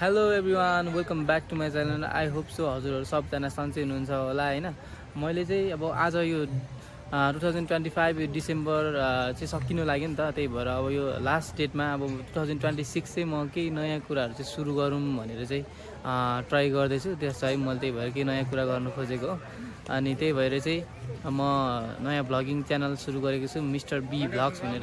Hello everyone, welcome back to my channel. I hope so हजुरहरू सबजना सन्चै हुनुहुन्छ होला होइन। मैले चाहिँ अब आज यो 2025 यो डिसेम्बर चाहिँ सकिनु लाग्यो नि त, त्यही भएर अब यो लास्ट डेटमा अब 2026 चाहिँ म केही नयाँ कुराहरू चाहिँ सुरु गरौँ भनेर चाहिँ ट्राई गर्दैछु। त्यसै मैले त्यही भएर केही नयाँ कुरा गर्नु खोजेको हो। अनि त्यही भएर चाहिँ म नयाँ भ्लगिङ च्यानल सुरु गरेको छु, मिस्टर बी भ्लग्स भनेर।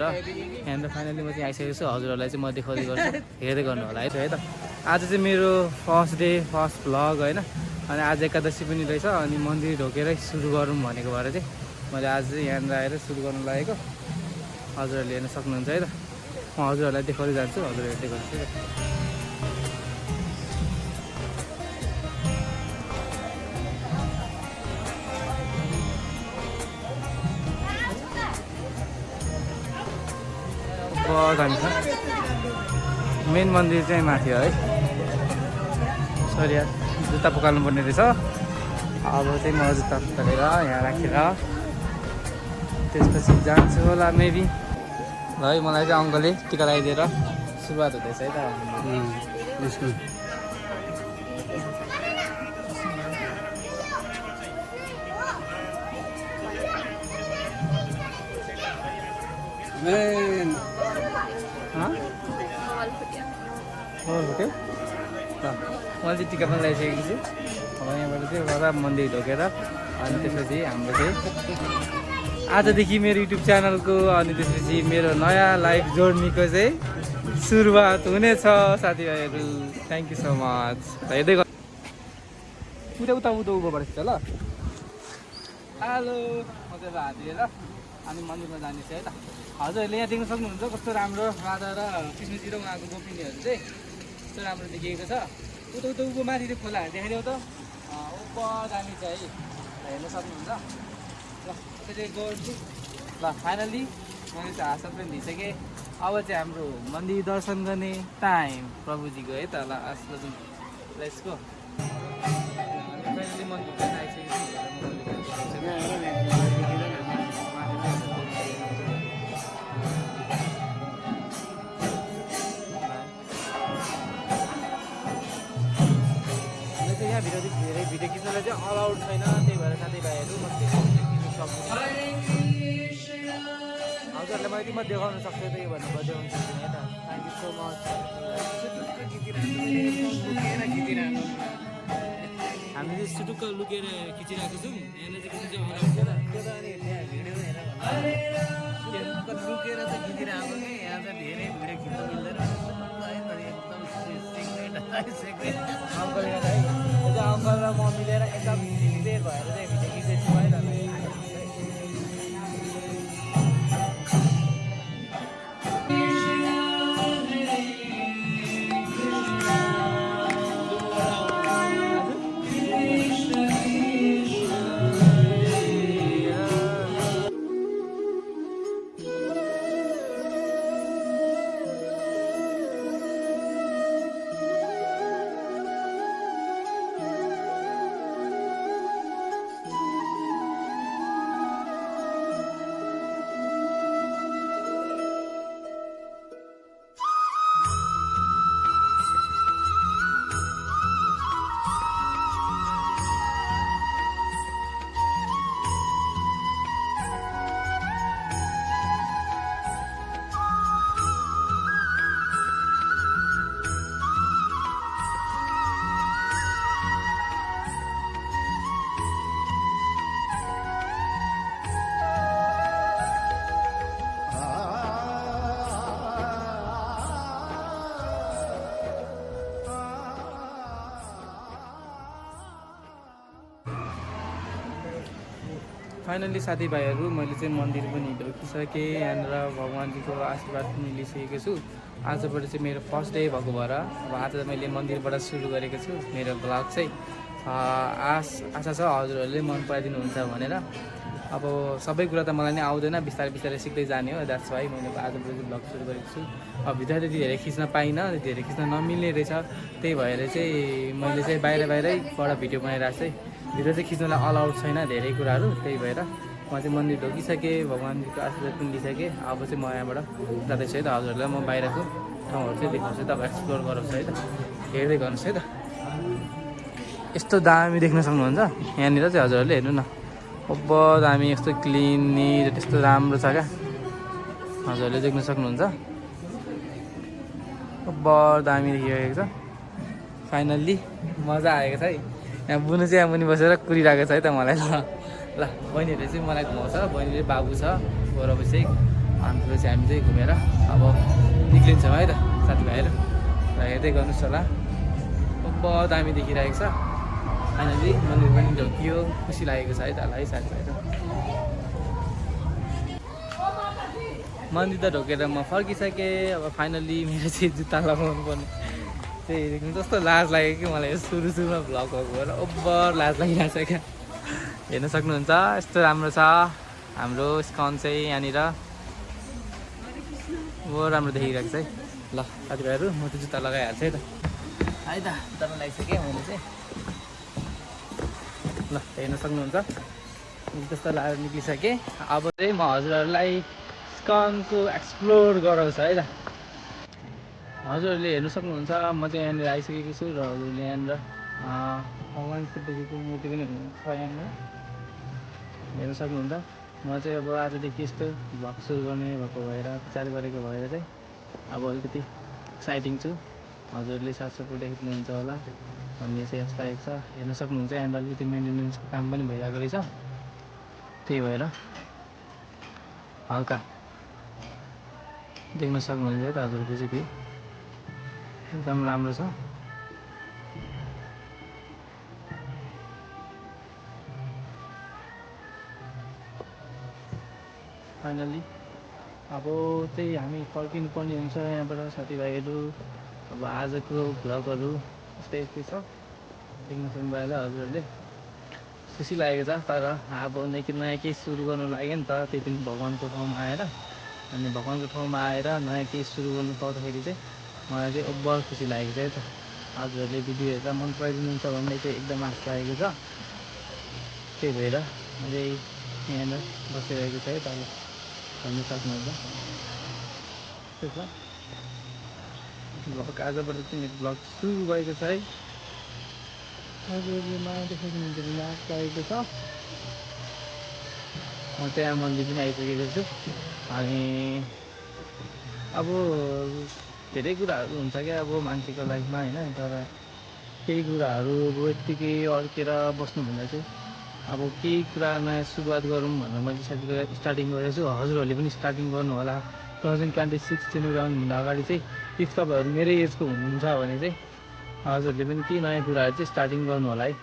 यहाँनिर फाइनली म चाहिँ आइसकेको छु, हजुरहरूलाई चाहिँ म देखाउँदै गर्छु, हेर्दै गर्नु होला है त। आज चाहिँ मेरो फर्स्ट डे फर्स्ट भ्लग होइन। अनि आज एकादशी पनि रहेछ, अनि मन्दिर ढोकेरै सुरु गरौँ भनेको भएर चाहिँ मैले आज चाहिँ यहाँनिर आएर सुरु गर्नु लागेको। हजुरहरूले हेर्न सक्नुहुन्छ है त। म हजुरहरूलाई देखाउँदै जान्छु, हजुरहरूले देखाउँछु है त। जान्छ मेन मन्दिर चाहिँ माथि है। सरी यार, जुत्ता पकाल्नु पर्ने रहेछ। अब चाहिँ म जुत्ता पकालेर यहाँ राखेर त्यसपछि जान्छु होला मेबी। ल है, मलाई चाहिँ अङ्कलले टिका लगाइदिएर सुरुवात हुँदैछ है त। मैले चाहिँ टिका पनि लगाइसकेको छु। अब यहाँबाट चाहिँ बडा मन्दिर ढोकेर अनि त्यसपछि हाम्रो चाहिँ आजदेखि मेरो युट्युब च्यानलको अनि त्यसपछि मेरो नयाँ लाइफ जर्नीको चाहिँ सुरुवात हुनेछ साथीभाइहरू। Thank you so much. हेर्दै गर उता उता उता उँभो परेछ ल। हेलो, म चाहिँ हात दिएर अनि मन्दिरमा जानेछु है त। हजुरहरूले यहाँ देख्न सक्नुहुन्छ कस्तो राम्रो राधा र कृष्णजी र उहाँको गोपिनीहरू चाहिँ कस्तो राम्रो देखिएको छ। उता उता उँभो माथि त्यो खोला देखाइदेऊ त। ऊपर जाने छ है, हेर्न सक्नुहुन्छ। ल त्यसरी गर्छु। ल फाइनली मैले चाहिँ हात पनि दिइसकेँ। अब चाहिँ हाम्रो मन्दिर दर्शन गर्ने टाइम प्रभुजीको है त। ल आजको जुन लेट्सको फाइनली मन्दिर पनि आइसकेको छु। यहाँ भिडियो धेरै भिडियो खिच्नलाई चाहिँ अलाउड छैन, त्यही भएर साथीभाइहरू म खिच्नु सक्दिनँ। हजुरहरूलाई मैले म देखाउन सक्छु, त्यही भएर देखाउन सक्दिनँ है त। Thank you so much. हामीले चाहिँ सुटुक्क लुकेर खिचिरहेको छौँ। यहाँनिर चाहिँ खिच्नु चाहिँ अलाउड छैन। त्यो त अनि त्यहाँ भिडियो हेर लुकेर चाहिँ खिचिरहेको कि यहाँ चाहिँ धेरै भिडियो खिच्नु मिल्दैन। एकदम सिक्रेट अङ्कल यहाँ है, यो चाहिँ अङ्कल र म मिलेर एकदम सिक्रेट भएर चाहिँ भिडियो खिचेको है त। फाइनली साथीभाइहरू मैले चाहिँ मन्दिर पनि ढोकिसकेँ। यहाँनिर भगवान्जीको आशीर्वाद पनि लिइसकेको छु। आजबाट चाहिँ मेरो फर्स्ट डे भएको भएर अब आज मैले मन्दिरबाट सुरु गरेको छु मेरो भ्लग चाहिँ। आशा छ हजुरहरूले मन पराइदिनुहुन्छ भनेर। अब सबै कुरा त मलाई नै आउँदैन, बिस्तारै बिस्तारै सिक्दै जाने हो। द्याट्स वाइ मैले आजबाट चाहिँ भ्लग सुरु गरेको छु। अब भित्र त्यति धेरै खिच्न पाइनँ, धेरै खिच्न नमिल्ने रहेछ। त्यही भएर चाहिँ मैले चाहिँ बाहिरैबाट भिडियो बनाइरहेको छु है। भिडियो चाहिँ खिच्नलाई अलाउड छैन धेरै कुराहरू, त्यही भएर म चाहिँ मन्दिर ढोकिसकेँ, भगवान्जीको आशीर्वाद पनि लिइसकेँ। अब चाहिँ म यहाँबाट जाँदैछु है त। हजुरहरूलाई म बाहिरको ठाउँहरू चाहिँ देखाउँछु, तपाईँ एक्सप्लोर गराउँछु है त। हेर्दै गर्नुहोस् है त यस्तो दामी देख्न सक्नुहुन्छ यहाँनिर चाहिँ हजुरहरूले हेर्नु न अब दामी यस्तो क्लिन निट त्यस्तो राम्रो छ क्या हजुरहरूले देख्न सक्नुहुन्छ अब दामी देखिरहेको छ फाइनल्ली मजा आएको छ है यहाँ बुनु चाहिँ यहाँ मुनि बसेर कुरिरहेको छ है त मलाई ल बहिनीहरूले चाहिँ मलाई घुमाउँछ बहिनीले बाबु छ गौरव चाहिँ अन्त चाहिँ हामी चाहिँ घुमेर अब निक्लिन्छौँ है त साथीभाइहरू र हेर्दै गर्नुहोस् होला अब दामी देखिरहेको छ फाइनल्ली मन्दिर पनि ढोकियो खुसी लागेको छ है त है साथीभाइहरू मन्दिर त ढोकेर म फर्किसकेँ अब फाइनल्ली मेरो चाहिँ जुत्ता लगाउनु पर्ने त्यही जस्तो लाज लाग्यो कि मलाई सुरुमा भ्लगहरूको भएर ओभर लाज लागिरहेको छ क्या हेर्न सक्नुहुन्छ यस्तो राम्रो छ हाम्रो स्कन चाहिँ यहाँनिर बहुत राम्रो देखिरहेको छ है ल साथीभाइहरू म त जुत्ता लगाइहाल्छु है त जुत्ता पनि लगाइसकेँ मैले चाहिँ ल हेर्न सक्नुहुन्छ जस्तो लगाएर निक्लिसकेँ अब चाहिँ म हजुरहरूलाई स्कनको एक्सप्लोर गराउँछ है त हजुरहरूले हेर्नु सक्नुहुन्छ म चाहिँ यहाँनिर आइसकेको छु र हजुरले यहाँनिर भगवान् बुद्धको मूर्ति पनि हुनुहुन्छ यहाँनिर हेर्न सक्नुहुन्छ म चाहिँ अब आजदेखि यस्तो भ्लग सुरु गर्ने भएको भएर विचार गरेको भएर चाहिँ अब अलिकति एक्साइटिङ छु हजुरले साथ सपोर्ट देख्नुहुन्छ होला भन्ने चाहिँ यस्तो लागेको छ हेर्न सक्नुहुन्छ यहाँनिर अलिकति मेन्टेनेन्सको काम पनि भइरहेको रहेछ त्यही भएर हल्का देख्न सक्नुहुन्छ है त हजुरले चाहिँ भ्यू एकदम राम्रो छ फाइनल्ली अब चाहिँ हामी फर्किनु पर्ने हुन्छ यहाँबाट साथीभाइहरू अब आजको भ्लगहरू यस्तै यस्तै छ देख्न सक्नुभयो होला हजुरहरूले खुसी लागेको छ तर अब नयाँ केही सुरु गर्नु लाग्यो नि त त्यही पनि भगवान्को ठाउँमा आएर अनि भगवान्को ठाउँमा आएर नयाँ केही सुरु गर्नु पाउँदाखेरि चाहिँ मलाई चाहिँ ओभर खुसी लागेको छ है त हजुरहरूले भिडियो हेरेर मन पराइदिनुहुन्छ भन्ने चाहिँ एकदम आशा लागेको छ त्यही भएर मैले यहाँनिर बसिरहेको छ है त भन्नु सक्नुहुन्छ त्यही छ भ्लग आजबाट चाहिँ मेरो भ्लग सुरु भएको छ है हजुरले मलाई देखाइदिनुहुन्छ भने आशा लागेको छ म त्यहाँ मन्दिर पनि आइसकेको छु अनि अब धेरै कुराहरू हुन्छ क्या अब मान्छेको लाइफमा होइन तर केही कुराहरू अब यत्तिकै अड्केर बस्नुभन्दा चाहिँ अब केही कुरा नयाँ सुरुवात गरौँ भनेर मैले साथीको स्टार्टिङ गरेको छु हजुरहरूले पनि स्टार्टिङ गर्नु होला 2026 जनवरी आउनुभन्दा अगाडि चाहिँ इफ तपाईँहरू मेरै एजको हुनुहुन्छ भने चाहिँ हजुरहरूले पनि केही नयाँ कुराहरू चाहिँ स्टार्टिङ गर्नु होला है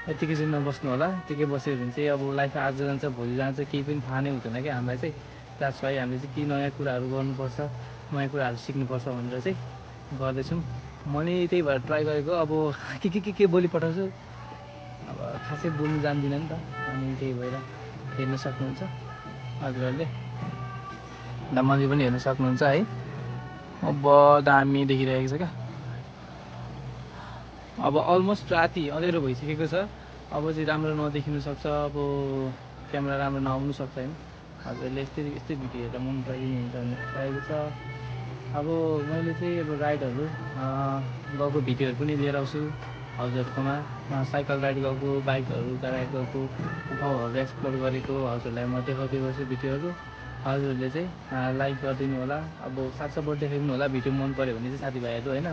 यत्तिकै चाहिँ नबस्नु होला यत्तिकै बस्यो भने चाहिँ अब लाइफ आज जान्छ भोलि जान्छ केही पनि थाहा नै हुँदैन क्या हामीलाई चाहिँ द्याट्स वाइ हामीले चाहिँ केही नयाँ कुराहरू गर्नुपर्छ नयाँ कुराहरू सिक्नुपर्छ भनेर चाहिँ गर्दैछौँ मैले त्यही भएर ट्राई गरेको अब के बोली पठाउँछु अब खासै बोल्नु जान्दिनँ नि त अनि त्यही भएर हेर्न सक्नुहुन्छ हजुरहरूले मन्दिर पनि हेर्न सक्नुहुन्छ है अब दामी देखिरहेको छ क्या अब अलमोस्ट राति अँध्यारो भइसकेको छ अब चाहिँ राम्रो नदेखिनु सक्छ अब क्यामेरा राम्रो नआउनु सक्छ होइन हजुरहरूले यस्तै भिडियो हेरेर मन पराइदिनुहुन्छ भन्ने लागेको छ अब मैले चाहिँ अब राइडहरू गएको भिडियोहरू पनि लिएर आउँछु हजुरहरूकोमा साइकल राइड गएको बाइकहरू राइड गएको ठाउँहरू एक्सप्लोर गरेको हजुरहरूलाई म देखाउँदै गर्छु भिडियोहरू हजुरहरूले चाहिँ लाइक गरिदिनु होला अब साथ सपोर्ट देखाइदिनु होला भिडियो मन पऱ्यो भने चाहिँ साथीभाइहरू होइन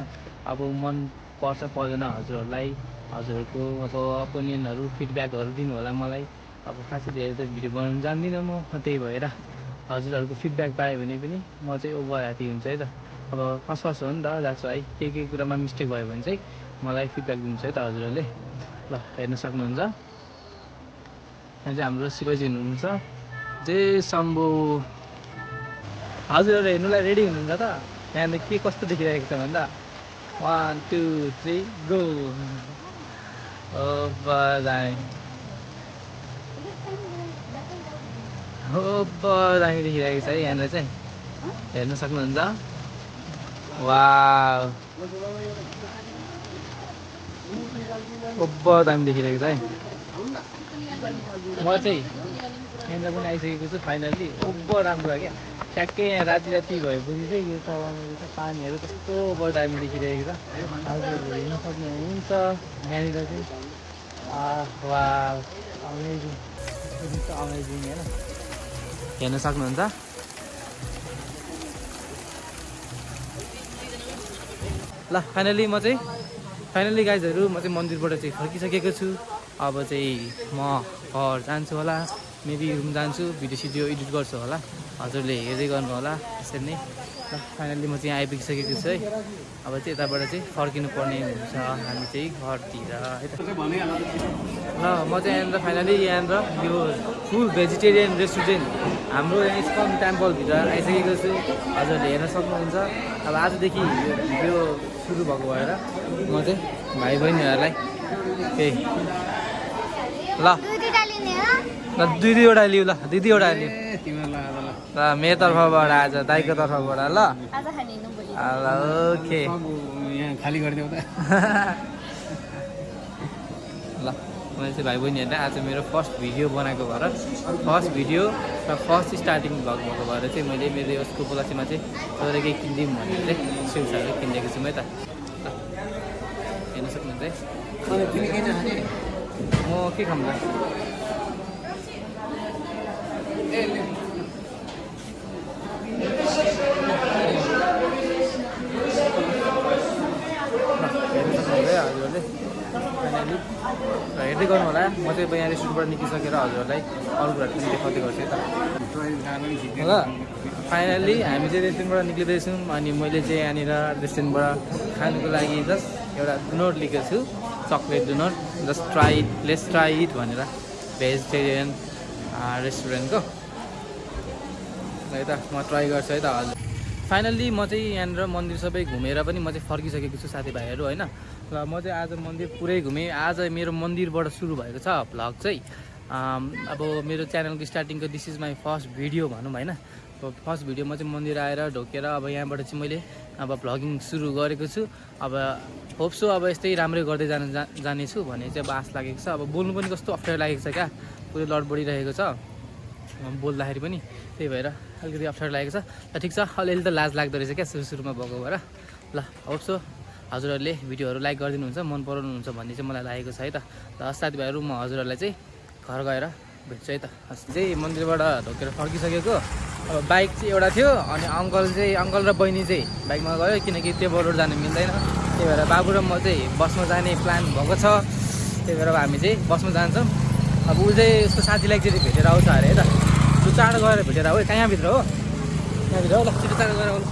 अब मन पर्छ पर्दैन हजुरहरूलाई हजुरहरूको अब ओपिनियनहरू फिडब्याकहरू दिनु होला मलाई अब खासै धेरै त भिडियो बनाउनु जान्दिनँ म त्यही भएर हजुरहरूको फिडब्याक पायो भने पनि म चाहिँ ओभर ह्याप्पी हुन्छ है त अब फर्स्ट हो नि त द्याट्स वाइ केही कुरामा मिस्टेक भयो भने चाहिँ मलाई फिडब्याक दिनुहुन्छ है त हजुरहरूले ल हेर्न सक्नुहुन्छ यहाँ चाहिँ हाम्रो शिवजी हुनुहुन्छ जय शम्भु हजुरहरू हेर्नुलाई रेडी हुनुहुन्छ त यहाँनिर के कस्तो देखिरहेको छ भन्दा 1 2 3 गो हो दामी देखिरहेको छ है यहाँनिर चाहिँ हेर्न सक्नुहुन्छ वाउ ओभर दामी देखिरहेको छ है म चाहिँ यहाँनिर पनि आइसकेको छु फाइनल्ली। ओभर राम्रो क्या, ठ्याक्कै यहाँ राति भएपछि चाहिँ यो तलमा पानीहरू कस्तो ओभर टाइम देखिरहेको छ। हजुरहरू हेर्न सक्नुहुन्छ यहाँनिर चाहिँ वा अमेजिङ, अमेजिङ होइन, हेर्न सक्नुहुन्छ। ल फाइनल्ली गाइजहरू म चाहिँ मन्दिरबाट चाहिँ फर्किसकेको छु। अब चाहिँ म घर जान्छु होला, मेबी रुम जान्छु, भिडियो एडिट गर्छु होला, हजुरले हेर्दै गर्नु होला यसरी नै। ल फाइनल्ली म चाहिँ आइपुगिसकेको छु है। अब चाहिँ यताबाट चाहिँ फर्किनु पर्ने हुन्छ हामी चाहिँ घरतिर है त। ल म चाहिँ यहाँनिर फाइनल्ली यहाँनिर यो फुल भेजिटेरियन रेस्टुरेन्ट हाम्रो यहाँ इस्कन टेम्पलभित्र आइसकेको छु, हजुरले हेर्न सक्नुहुन्छ। अब आजदेखि यो भिडियो सुरु भएको भएर म चाहिँ भाइ बहिनीहरूलाई केही ल दुईवटा लिऊ, ल दुईवटा लिऊ ल मेरो तर्फबाट आज दाइको तर्फबाट ल ओके खाली गरिदेऊ त। ल मैले चाहिँ भाइ बहिनीहरूलाई आज मेरो फर्स्ट भिडियो बनाएको भएर, फर्स्ट भिडियो र फर्स्ट स्टार्टिङ भएको भएर चाहिँ मैले मेरो यसको उपलक्ष्यमा चाहिँ अरू केही किनिदिउँ भनेर चाहिँ स्विट्सहरू किनिदिएको छु है त। हेर्न सक्नुहुन्छ है। म के खाऊँ त हजुरहरूले फाइनली हेर्दै गर्नु होला। म चाहिँ यहाँ रेस्टुरेन्टबाट निस्किसकेर हजुरहरूलाई अरू कुराहरू पनि देखाउँदै गर्छु है त। ल फाइनल्ली हामी चाहिँ रेस्टुरेन्टबाट निक्लिँदैछौँ अनि मैले चाहिँ यहाँनिर रेस्टुरेन्टबाट खानुको लागि जस्ट एउटा डोनट लिएको छु, chocolate donut, just try it, let's try it भनेर, भेजिटेरियन रेस्टुरेन्टको है त। म ट्राई गर्छु है त हजुर। फाइनल्ली म चाहिँ यहाँनिर मन्दिर सबै घुमेर पनि म चाहिँ फर्किसकेको छु साथीभाइहरू होइन। र म चाहिँ आज मन्दिर पुरै घुमेँ। आज मेरो मन्दिरबाट सुरु भएको छ भ्लग चाहिँ। अब मेरो च्यानलको स्टार्टिङको this is my first video भनौँ होइन। अब फर्स्ट भिडियो म चाहिँ मन्दिर आएर ढोकेर अब यहाँबाट चाहिँ मैले अब भ्लगिङ सुरु गरेको छु। अब होप्सो अब यस्तै राम्रै गर्दै जानेछु भन्ने चाहिँ अब आश लागेको छ। अब बोल्नु पनि कस्तो अप्ठ्यारो लागेको छ क्या, पुरै लड बढिरहेको छ बोल्दाखेरि पनि, त्यही भएर अलिकति अप्ठ्यारो लागेको छ। ठिक छ, अलिअलि त लाज लाग्दो रहेछ क्या सुरुमा भएको भएर। ल होप्सो हजुरहरूले भिडियोहरू लाइक गरिदिनुहुन्छ, मन पराउनुहुन्छ भन्ने चाहिँ मलाई लागेको छ है त। र साथीभाइहरू म हजुरहरूलाई चाहिँ घर गएर भेट्छु है त। अस्ति चाहिँ मन्दिरबाट ढोकेर फर्किसकेको। अब बाइक चाहिँ एउटा थियो अनि अङ्कल र बहिनी चाहिँ बाइकमा गयो, किनकि टेबल रोड जानु मिल्दैन। त्यही भएर बाबु र म चाहिँ बसमा जाने प्लान भएको छ। त्यही भएर अब हामी चाहिँ बसमा जान्छौँ। अब ऊ चाहिँ उसको साथीलाई चाहिँ भेटेर आउँछ अरे है त। लु चाँडो गएर भेटेर आऊ है। कहाँ यहाँभित्र हो? यहाँभित्र हो। ल छिटो चाँडो गएर आउनु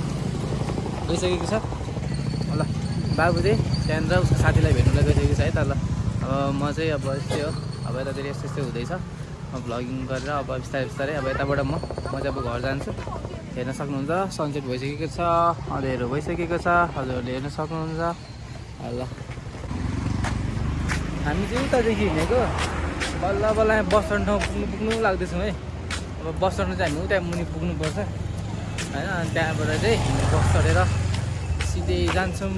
गइसकेको छ। ल बाबु चाहिँ त्यहाँनिर उसको साथीलाई भेट्नुलाई गइसकेको छ है त। ल अब म चाहिँ अब यस्तै हो, अब यतातिर यस्तै हुँदैछ। अब भ्लगिङ गरेर अब बिस्तारै अब यताबाट म चाहिँ अब घर जान्छु। हेर्न सक्नुहुन्छ सनसेट भइसकेको छ, अँध्यारो भइसकेको छ, हजुरहरूले हेर्न सक्नुहुन्छ। ल हामी चाहिँ उतादेखि हिँडेको बल्ल बल्ल बस स्ट्यान्ड ठाउँ पुग्नु लाग्दैछौँ है। अब बस स्ट्यान्ड चाहिँ हामी उता मुनि पुग्नुपर्छ होइन। अनि त्यहाँबाट चाहिँ बस चढेर सिधै जान्छौँ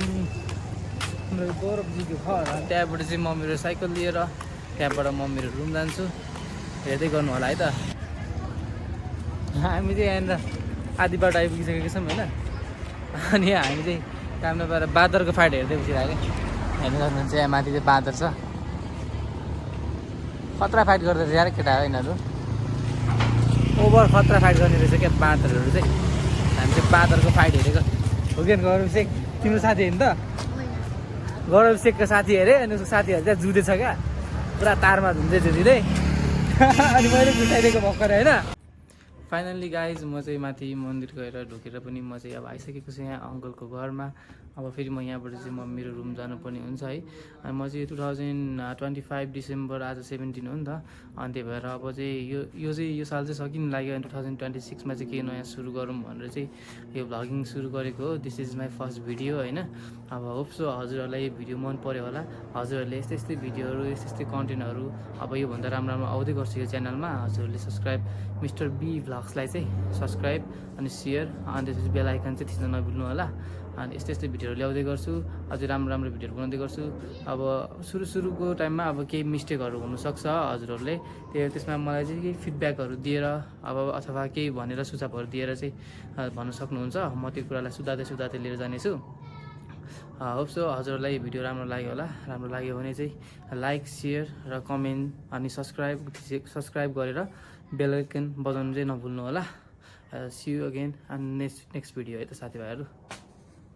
मेरो गौरवजीको घर। अनि त्यहाँबाट चाहिँ म मेरो साइकल लिएर त्यहाँबाट म मेरो रुम जान्छु। हेर्दै गर्नु होला है त। हामी चाहिँ यहाँनिर आधी बाटो आइपुगिसकेको छौँ होइन। अनि हामी चाहिँ काम नपाएर बाँदरको फाइट हेर्दै बसिरहेको। हेर्नु सक्नुहुन्छ यहाँ माथि चाहिँ बाँदर छ, खतरा फाइट गर्दो रहेछ यार केटा हो यिनीहरू, ओभर खतरा फाइट गर्ने रहेछ क्या बाँदरहरू चाहिँ। हामी चाहिँ बाँदरको फाइट हेरेको हो कि गौरव शेख, तिम्रो साथी हेर्नु त, गौरव शेखको साथी हेरेँ अनि उसको साथीहरू चाहिँ जुँदैछ क्या, पुरा तारमा झुन्दिँदै अनि मैले झुटाइदिएको भर्खर होइन। फाइनल्ली गाइज म चाहिँ माथि मन्दिर गएर ढोकेर पनि म चाहिँ अब आइसकेको छु यहाँ अङ्कलको घरमा। अब फेरि म यहाँबाट चाहिँ म मेरो रुम जानुपर्ने हुन्छ है। अनि म चाहिँ 2025 डिसेम्बर आज 17 हो नि त। अनि त्यही भएर अब चाहिँ यो साल चाहिँ सकिनु लाग्यो। अनि 2026मा चाहिँ केही नयाँ सुरु गरौँ भनेर चाहिँ यो भ्लगिङ सुरु गरेको हो। This is my first video होइन। अब होप्सो हजुरहरूलाई यो भिडियो मन पऱ्यो होला। हजुरहरूले यस्तै भिडियोहरू यस्तै कन्टेन्टहरू अब योभन्दा राम्रो आउँदै गर्छु यो च्यानलमा। हजुरहरूले सब्सक्राइब मिस्टर बी भ्लग्सलाई चाहिँ सब्सक्राइब अनि सेयर अनि त्यसपछि बेल आइकन चाहिँ थिच्न नभुल्नु होला। अनि यस्तै भिडियोहरू ल्याउँदै गर्छु, अझै राम्रो भिडियोहरू बनाउँदै गर्छु। अब सुरुको टाइममा अब केही मिस्टेकहरू हुनसक्छ हजुरहरूले, त्यसमा मलाई चाहिँ केही फिडब्याकहरू दिएर अब अथवा केही भनेर सुझावहरू दिएर चाहिँ भन्न सक्नुहुन्छ। म त्यो कुरालाई सुधार्दै लिएर जानेछु। होप सो हजुरहरूलाई यो भिडियो राम्रो लाग्यो होला। राम्रो लाग्यो भने चाहिँ लाइक, सेयर र कमेन्ट अनि सब्सक्राइब गरेर बेल आइकन बजाउनु चाहिँ नभुल्नु होला। See you again and next video है त साथीभाइहरू।